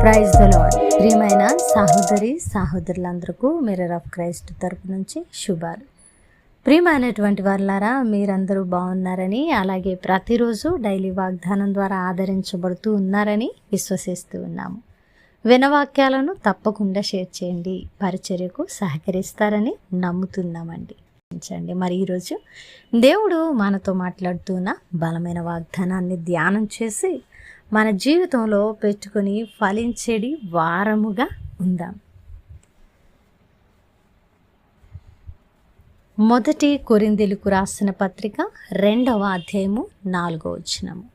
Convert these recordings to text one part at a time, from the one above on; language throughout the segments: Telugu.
Praise the lord. ప్రియమైన సహోదరులందరికీ మిర్రర్ ఆఫ్ క్రైస్ట్ తరపు నుంచి శుభాలు. ప్రియమైనటువంటి వారులారా, మీరందరూ బాగున్నారని, అలాగే ప్రతిరోజు డైలీ వాగ్దానం ద్వారా ఆదరించబడుతూ ఉన్నారని విశ్వసిస్తూ ఉన్నాము. వినవాక్యాలను తప్పకుండా షేర్ చేయండి, పరిచర్యకు సహకరిస్తారని నమ్ముతున్నామండి. మరి ఈరోజు దేవుడు మనతో మాట్లాడుతున్న బలమైన వాగ్దానాన్ని ధ్యానం చేసి మన జీవితంలో పెట్టుకొని ఫలించేది వారముగా ఉందాం. మొదటి కొరింథీయులకు రాసిన పత్రిక 2వ అధ్యాయము 4వ వచనము.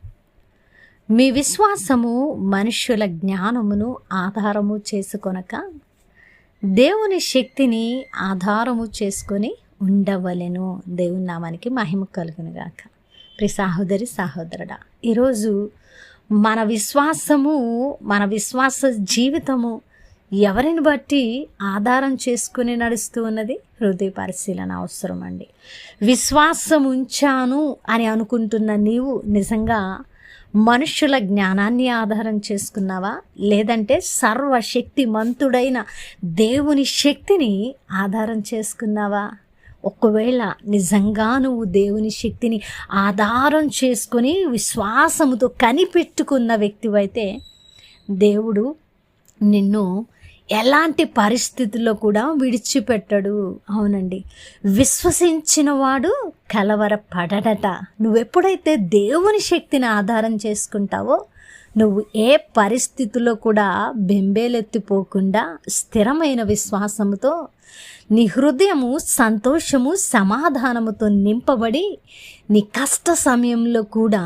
మీ విశ్వాసము మనుష్యుల జ్ఞానమును ఆధారము చేసుకొనక దేవుని శక్తిని ఆధారము చేసుకొని ఉండవలెను. దేవుని నామానికి మహిమ కలుగునుగాక. ప్రియ సహోదరుడా, ఈరోజు మన విశ్వాస జీవితము ఎవరిని బట్టి ఆధారం చేసుకుని నడుస్తూ ఉన్నది? హృదయ పరిశీలన అవసరం అండి. విశ్వాసం ఉంచాను అని అనుకుంటున్న నీవు నిజంగా మనుష్యుల జ్ఞానాన్ని ఆధారం చేసుకున్నావా, లేదంటే సర్వశక్తిమంతుడైన దేవుని శక్తిని ఆధారం చేసుకున్నావా? ఒకవేళ నిజంగా నువ్వు దేవుని శక్తిని ఆధారం చేసుకొని విశ్వాసముతో కనిపెట్టుకున్న వ్యక్తివైతే దేవుడు నిన్ను ఎలాంటి పరిస్థితుల్లో కూడా విడిచిపెట్టడు. అవునండి, విశ్వసించిన వాడు కలవరపడడట. నువ్వెప్పుడైతే దేవుని శక్తిని ఆధారం చేసుకుంటావో నువ్వు ఏ పరిస్థితుల్లో కూడా బెంబేలెత్తిపోకుండా స్థిరమైన విశ్వాసముతో నీ హృదయము సంతోషము సమాధానముతో నింపబడి నీ కష్ట సమయంలో కూడా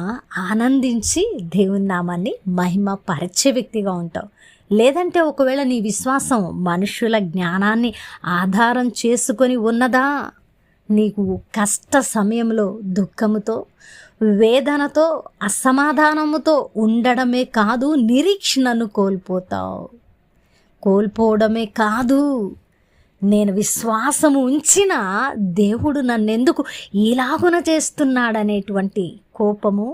ఆనందించి దేవుని నామాన్ని మహిమ పరిచే వ్యక్తిగా ఉంటావు. లేదంటే ఒకవేళ నీ విశ్వాసం మనుషుల జ్ఞానాన్ని ఆధారం చేసుకొని ఉన్నదా, నీకు కష్ట సమయంలో దుఃఖముతో వేదనతో అసమాధానముతో ఉండడమే కాదు, నిరీక్షణను కోల్పోవడమే కాదు, నేను విశ్వాసము ఉంచిన దేవుడు నన్నెందుకు ఇలాగున చేస్తున్నాడనేటువంటి కోపము,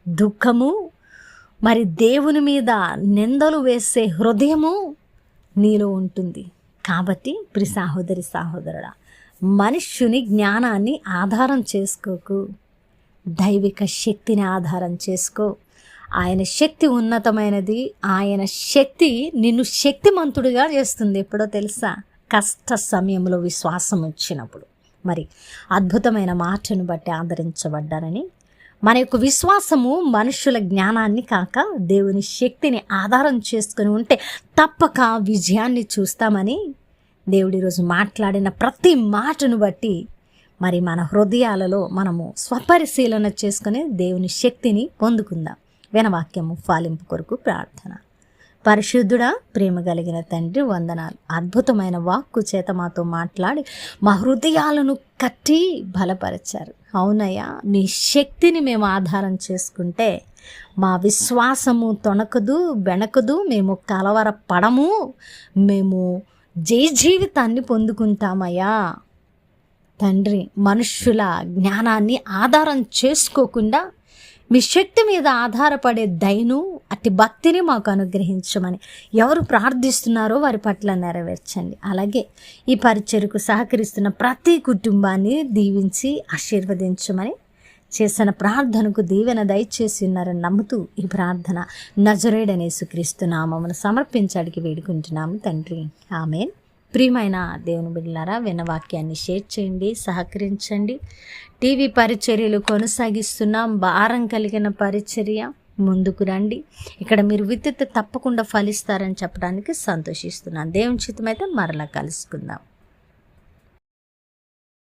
దుఃఖము, మరి దేవుని మీద నిందలు వేసే హృదయము నీలో ఉంటుంది. కాబట్టి ప్రియ సహోదరుడా, మనుష్యుని జ్ఞానాన్ని ఆధారం చేసుకోకు, దైవిక శక్తిని ఆధారం చేసుకో. ఆయన శక్తి ఉన్నతమైనది. ఆయన శక్తి నిన్ను శక్తిమంతుడిగా చేస్తుంది. ఎప్పుడో తెలుసా? కష్ట సమయంలో విశ్వాసం వచ్చినప్పుడు. మరి అద్భుతమైన మాటను బట్టి ఆదరించబడ్డారని, మన యొక్క విశ్వాసము మనుషుల జ్ఞానాన్ని కాక దేవుని శక్తిని ఆధారం చేసుకుని ఉంటే తప్పక విజయాన్ని చూస్తామని దేవుడు ఈరోజు మాట్లాడిన ప్రతి మాటను బట్టి మరి మన హృదయాలలో మనము స్వపరిశీలన చేసుకుని దేవుని శక్తిని పొందుకుందాం. వినవాక్యము ఫలింపు కొరకు ప్రార్థన. పరిశుద్ధుడా, ప్రేమ కలిగిన తండ్రి, వందనాలు. అద్భుతమైన వాక్కు చేత మాతో మాట్లాడి మా హృదయాలను కట్టి బలపరిచారు. అవునయ్యా, నీ శక్తిని మేము ఆధారం చేసుకుంటే మా విశ్వాసము తొణకదు, బెణకదు, మేము కలవరపడము, మేము జీవితాన్ని పొందుకుంటామయ్యా. తండ్రి, మనుష్యుల జ్ఞానాన్ని ఆధారం చేసుకోకుండా మీ శక్తి మీద ఆధారపడే దయను, అట్టి భక్తిని మాకు అనుగ్రహించమని ఎవరు ప్రార్థిస్తున్నారో వారి పట్ల నెరవేర్చండి. అలాగే ఈ పరిచర్యకు సహకరిస్తున్న ప్రతి కుటుంబాన్ని దీవించి ఆశీర్వదించమని చేసిన ప్రార్థనకు దీవెన దయచేసి ఉన్నారని నమ్ముతూ ఈ ప్రార్థన నజరేయుడైన యేసుక్రీస్తు నామమున సమర్పించడానికి వేడుకుంటున్నాము తండ్రి, ఆమేన్. ప్రియమైన దేవుని బిడ్డలారా, వినవాక్యాన్ని షేర్ చేయండి, సహకరించండి. టీవీ పరిచర్యలు కొనసాగిస్తున్నాం. భారం కలిగిన పరిచర్య, ముందుకు రండి. ఇక్కడ మీరు విత్తితే తప్పకుండా ఫలిస్తారని చెప్పడానికి సంతోషిస్తున్నాను. దేవుని చిత్తమైతే మరలా కలుసుకుందాం.